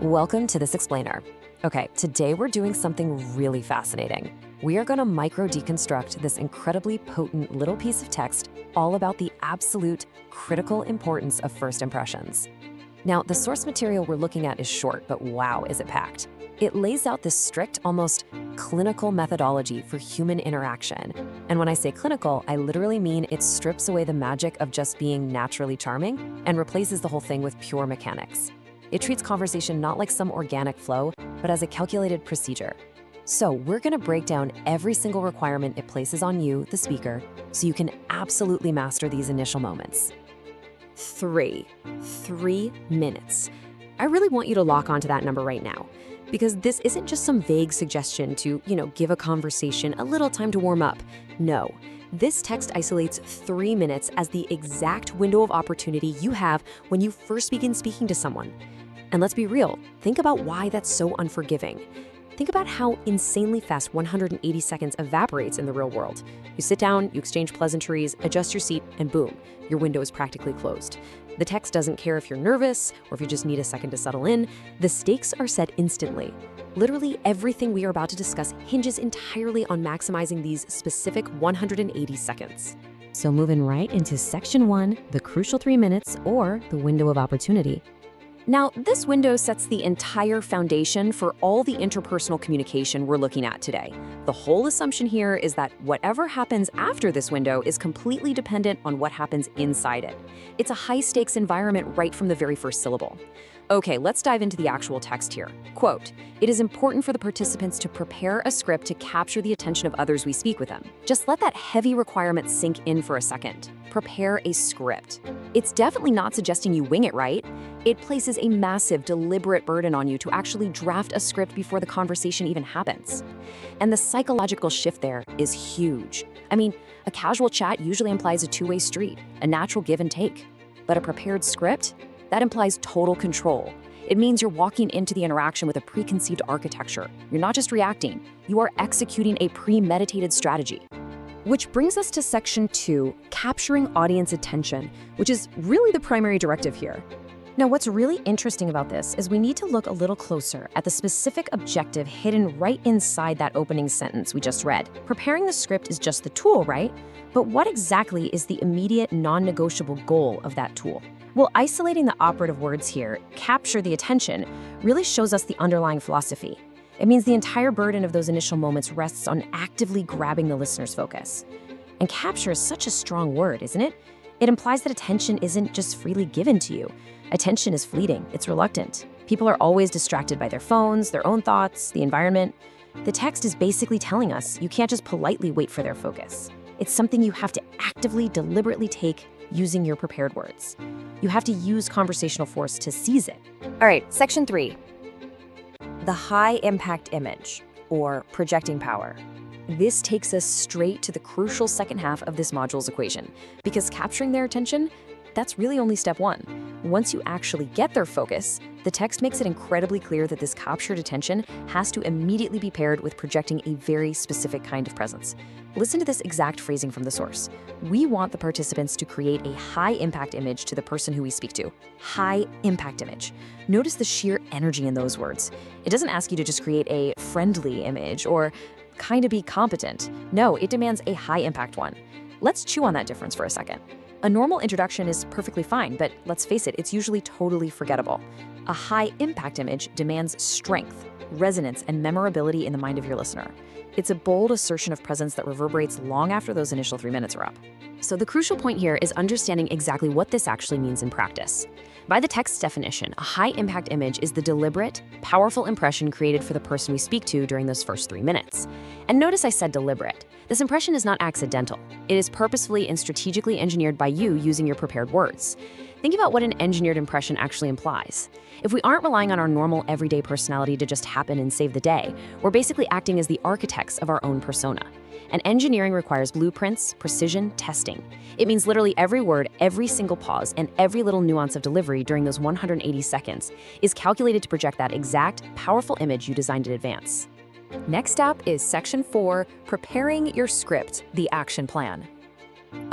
Welcome to This Explainer. Okay, today we're doing something really fascinating. We are going to micro-deconstruct this incredibly potent little piece of text all about the absolute critical importance of first impressions. Now, the source material we're looking at is short, but wow, is it packed. It lays out this strict, almost clinical methodology for human interaction. And when I say clinical, I literally mean it strips away the magic of just being naturally charming and replaces the whole thing with pure mechanics. It treats conversation not like some organic flow, but as a calculated procedure. So we're going to break down every single requirement it places on you, the speaker, so you can absolutely master these initial moments. 3 minutes. I really want you to lock onto that number right now, because this isn't just some vague suggestion to, give a conversation a little time to warm up. No. This text isolates 3 minutes as the exact window of opportunity you have when you first begin speaking to someone. And let's be real, think about why that's so unforgiving. Think about how insanely fast 180 seconds evaporates in the real world. You sit down, you exchange pleasantries, adjust your seat, and boom, your window is practically closed. The text doesn't care if you're nervous or if you just need a second to settle in. The stakes are set instantly. Literally everything we are about to discuss hinges entirely on maximizing these specific 180 seconds. So moving right into section 1, the crucial 3 minutes, or the window of opportunity. Now, this window sets the entire foundation for all the interpersonal communication we're looking at today. The whole assumption here is that whatever happens after this window is completely dependent on what happens inside it. It's a high-stakes environment right from the very first syllable. Okay, let's dive into the actual text here. Quote, "It is important for the participants to prepare a script to capture the attention of others we speak with them." Just let that heavy requirement sink in for a second. Prepare a script. It's definitely not suggesting you wing it, right? It places a massive, deliberate burden on you to actually draft a script before the conversation even happens. And the psychological shift there is huge. I mean, a casual chat usually implies a two-way street, a natural give and take. But a prepared script? That implies total control. It means you're walking into the interaction with a preconceived architecture. You're not just reacting, you are executing a premeditated strategy. Which brings us to section 2, capturing audience attention, which is really the primary directive here. Now, what's really interesting about this is we need to look a little closer at the specific objective hidden right inside that opening sentence we just read. Preparing the script is just the tool, right? But what exactly is the immediate non-negotiable goal of that tool? Well, isolating the operative words here, capture the attention, really shows us the underlying philosophy. It means the entire burden of those initial moments rests on actively grabbing the listener's focus. And capture is such a strong word, isn't it? It implies that attention isn't just freely given to you. Attention is fleeting, it's reluctant. People are always distracted by their phones, their own thoughts, the environment. The text is basically telling us you can't just politely wait for their focus. It's something you have to actively, deliberately take using your prepared words. You have to use conversational force to seize it. All right, section 3. The high impact image, or projecting power. This takes us straight to the crucial second half of this module's equation, because capturing their attention, that's really only step 1. Once you actually get their focus, the text makes it incredibly clear that this captured attention has to immediately be paired with projecting a very specific kind of presence. Listen to this exact phrasing from the source. We want the participants to create a high-impact image to the person who we speak to. High-impact image. Notice the sheer energy in those words. It doesn't ask you to just create a friendly image or kind of be competent. No, it demands a high-impact one. Let's chew on that difference for a second. A normal introduction is perfectly fine, but let's face it, it's usually totally forgettable. A high-impact image demands strength, resonance, and memorability in the mind of your listener. It's a bold assertion of presence that reverberates long after those initial 3 minutes are up. So the crucial point here is understanding exactly what this actually means in practice. By the text's definition, a high-impact image is the deliberate, powerful impression created for the person we speak to during those first 3 minutes. And notice I said deliberate. This impression is not accidental. It is purposefully and strategically engineered by you using your prepared words. Think about what an engineered impression actually implies. If we aren't relying on our normal everyday personality to just happen and save the day, we're basically acting as the architects of our own persona. And engineering requires blueprints, precision, testing. It means literally every word, every single pause, and every little nuance of delivery during those 180 seconds is calculated to project that exact, powerful image you designed in advance. Next up is section 4, preparing your script, the action plan.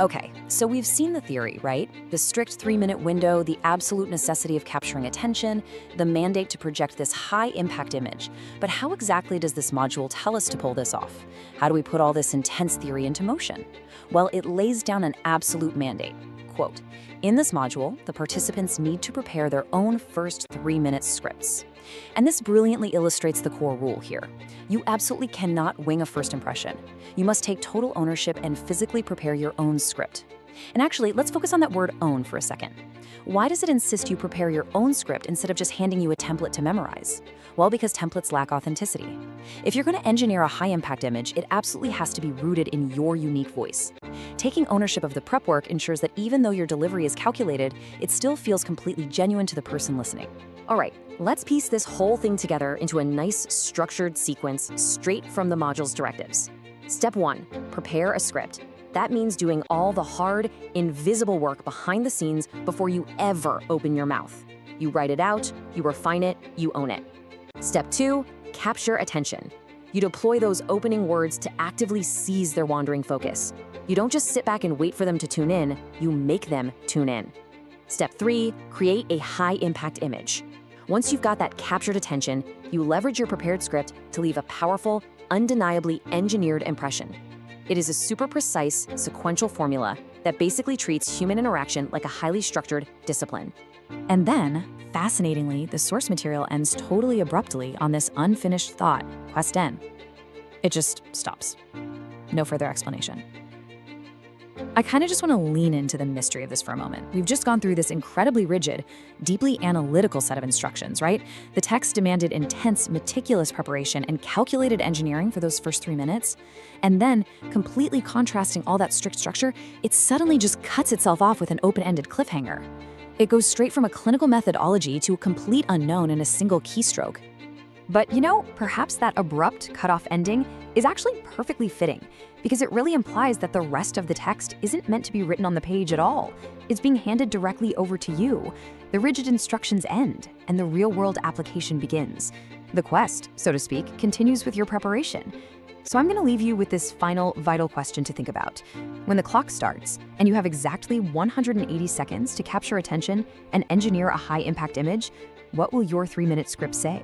Okay, so we've seen the theory, right? The strict 3-minute window, the absolute necessity of capturing attention, the mandate to project this high-impact image. But how exactly does this module tell us to pull this off? How do we put all this intense theory into motion? Well, it lays down an absolute mandate. Quote, in this module, the participants need to prepare their own first 3-minute scripts. And this brilliantly illustrates the core rule here. You absolutely cannot wing a first impression. You must take total ownership and physically prepare your own script. And actually, let's focus on that word own for a second. Why does it insist you prepare your own script instead of just handing you a template to memorize? Well, because templates lack authenticity. If you're going to engineer a high-impact image, it absolutely has to be rooted in your unique voice. Taking ownership of the prep work ensures that even though your delivery is calculated, it still feels completely genuine to the person listening. All right, let's piece this whole thing together into a nice, structured sequence straight from the module's directives. Step 1, prepare a script. That means doing all the hard, invisible work behind the scenes before you ever open your mouth. You write it out, you refine it, you own it. Step 2, capture attention. You deploy those opening words to actively seize their wandering focus. You don't just sit back and wait for them to tune in, you make them tune in. Step 3, create a high-impact image. Once you've got that captured attention, you leverage your prepared script to leave a powerful, undeniably engineered impression. It is a super precise, sequential formula that basically treats human interaction like a highly structured discipline. And then, fascinatingly, the source material ends totally abruptly on this unfinished thought, Quest N. It just stops. No further explanation. I kind of just want to lean into the mystery of this for a moment. We've just gone through this incredibly rigid, deeply analytical set of instructions, right? The text demanded intense, meticulous preparation and calculated engineering for those first 3 minutes. And then, completely contrasting all that strict structure, it suddenly just cuts itself off with an open-ended cliffhanger. It goes straight from a clinical methodology to a complete unknown in a single keystroke. But perhaps that abrupt cutoff ending is actually perfectly fitting, because it really implies that the rest of the text isn't meant to be written on the page at all. It's being handed directly over to you. The rigid instructions end, and the real-world application begins. The quest, so to speak, continues with your preparation. So I'm going to leave you with this final vital question to think about. When the clock starts, and you have exactly 180 seconds to capture attention and engineer a high-impact image, what will your 3-minute script say?